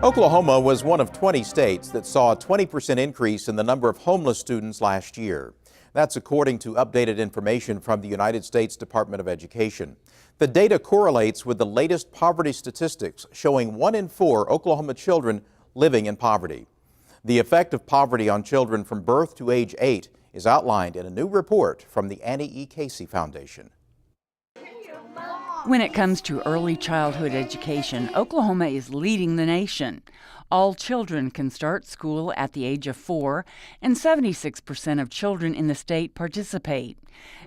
Oklahoma was one of 20 states that saw a 20% increase in the number of homeless students last year. That's according to updated information from the United States Department of Education. The data correlates with the latest poverty statistics showing 1 in 4 Oklahoma children living in poverty. The effect of poverty on children from birth to age 8 is outlined in a new report from the Annie E. Casey Foundation. When it comes to early childhood education, Oklahoma is leading the nation. All children can start school at the age of 4, and 76% of children in the state participate.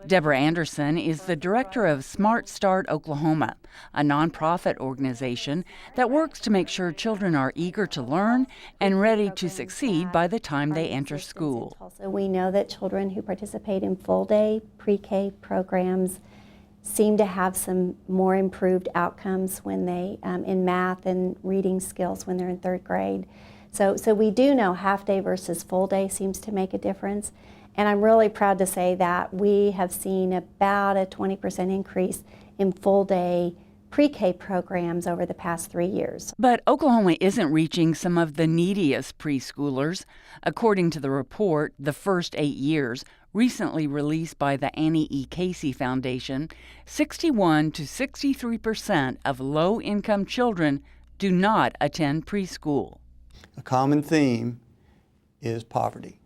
Deborah Anderson is the director of Smart Start Oklahoma, a nonprofit organization that works to make sure children are eager to learn and ready to succeed by the time they enter school. Also, we know that children who participate in full-day pre-K programs seem to have some more improved outcomes when they in math and reading skills when they're in 3rd grade. So we do know half-day versus full-day seems to make a difference. And I'm really proud to say that we have seen about a 20% increase in full-day pre-K programs over the past 3 years. But Oklahoma isn't reaching some of the neediest preschoolers. According to the report, The First 8 Years, recently released by the Annie E. Casey Foundation, 61 to 63% of low-income children do not attend preschool. A common theme is poverty.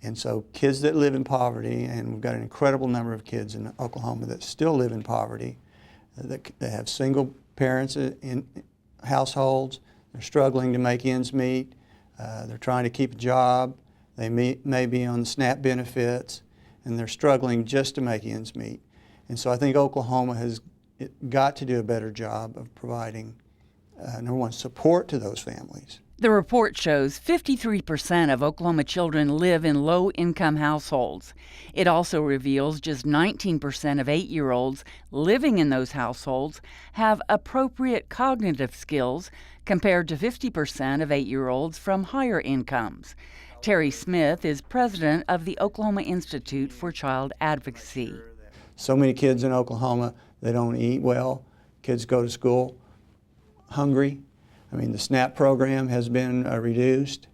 And so kids that live in poverty, and we've got an incredible number of kids in Oklahoma that still live in poverty, that have single parents in households, they're struggling to make ends meet, they're trying to keep a job, they may be on SNAP benefits, and they're struggling just to make ends meet. And so I think Oklahoma has got to do a better job of providing, number one, support to those families. The report shows 53% of Oklahoma children live in low-income households. It also reveals just 19% of 8-year-olds living in those households have appropriate cognitive skills compared to 50% of 8-year-olds from higher incomes. Terry Smith is president of the Oklahoma Institute for Child Advocacy. So many kids in Oklahoma, they don't eat well. Kids go to school hungry. I mean, the SNAP program has been reduced,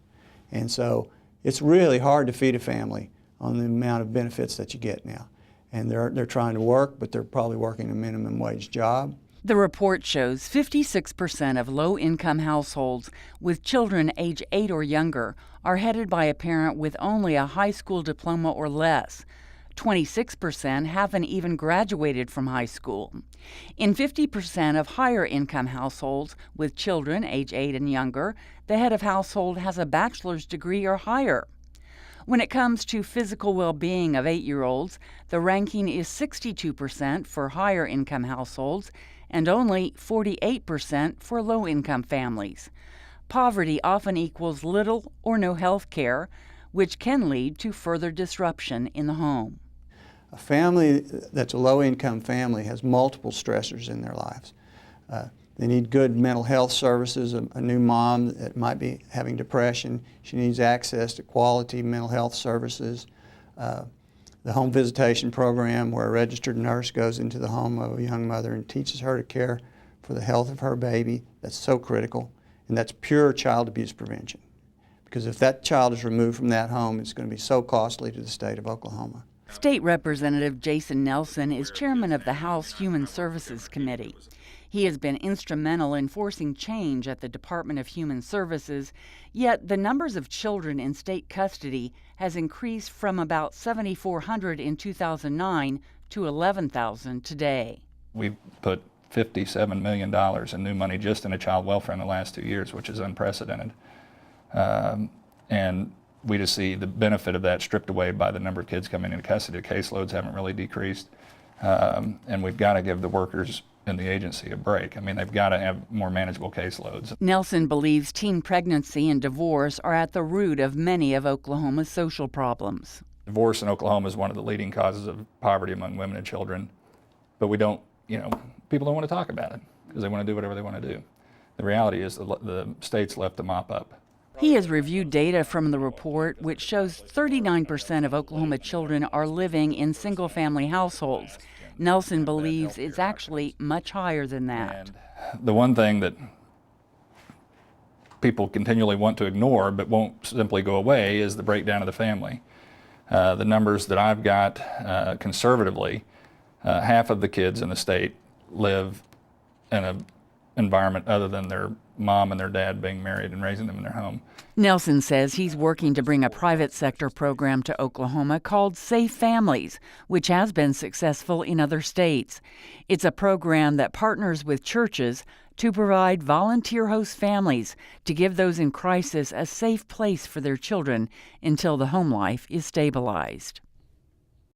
and so it's really hard to feed a family on the amount of benefits that you get now. And they're trying to work, but they're probably working a minimum wage job. The report shows 56% of low-income households with children age 8 or younger are headed by a parent with only a high school diploma or less. 26% haven't even graduated from high school. In 50% of higher income households with children age 8 and younger, the head of household has a bachelor's degree or higher. When it comes to physical well-being of 8-year-olds, the ranking is 62% for higher income households and only 48% for low-income families. Poverty often equals little or no health care, which can lead to further disruption in the home. A family that's a low-income family has multiple stressors in their lives. They need good mental health services. A new mom that might be having depression, she needs access to quality mental health services. The home visitation program, where a registered nurse goes into the home of a young mother and teaches her to care for the health of her baby, that's so critical. And that's pure child abuse prevention. Because if that child is removed from that home, it's going to be so costly to the state of Oklahoma. State Representative Jason Nelson is chairman of the House Human Services Committee. He has been instrumental in forcing change at the Department of Human Services, yet the numbers of children in state custody has increased from about 7,400 in 2009 to 11,000 today. We've put $57 million in new money just into child welfare in the last 2 years, which is unprecedented. And we just see the benefit of that stripped away by the number of kids coming into custody. The caseloads haven't really decreased. And we've got to give the workers in the agency a break. I mean, they've got to have more manageable caseloads. Nelson believes teen pregnancy and divorce are at the root of many of Oklahoma's social problems. Divorce in Oklahoma is one of the leading causes of poverty among women and children. But we don't, people don't want to talk about it because they want to do whatever they want to do. The reality is the state's left the mop up. He has reviewed data from the report, which shows 39% of Oklahoma children are living in single-family households. Nelson believes it's actually much higher than that. And the one thing that people continually want to ignore but won't simply go away is the breakdown of the family. The numbers that I've got conservatively, half of the kids in the state live in an environment other than their mom and their dad being married and raising them in their home. Nelson says he's working to bring a private sector program to Oklahoma called Safe Families, which has been successful in other states. It's a program that partners with churches to provide volunteer host families to give those in crisis a safe place for their children until the home life is stabilized.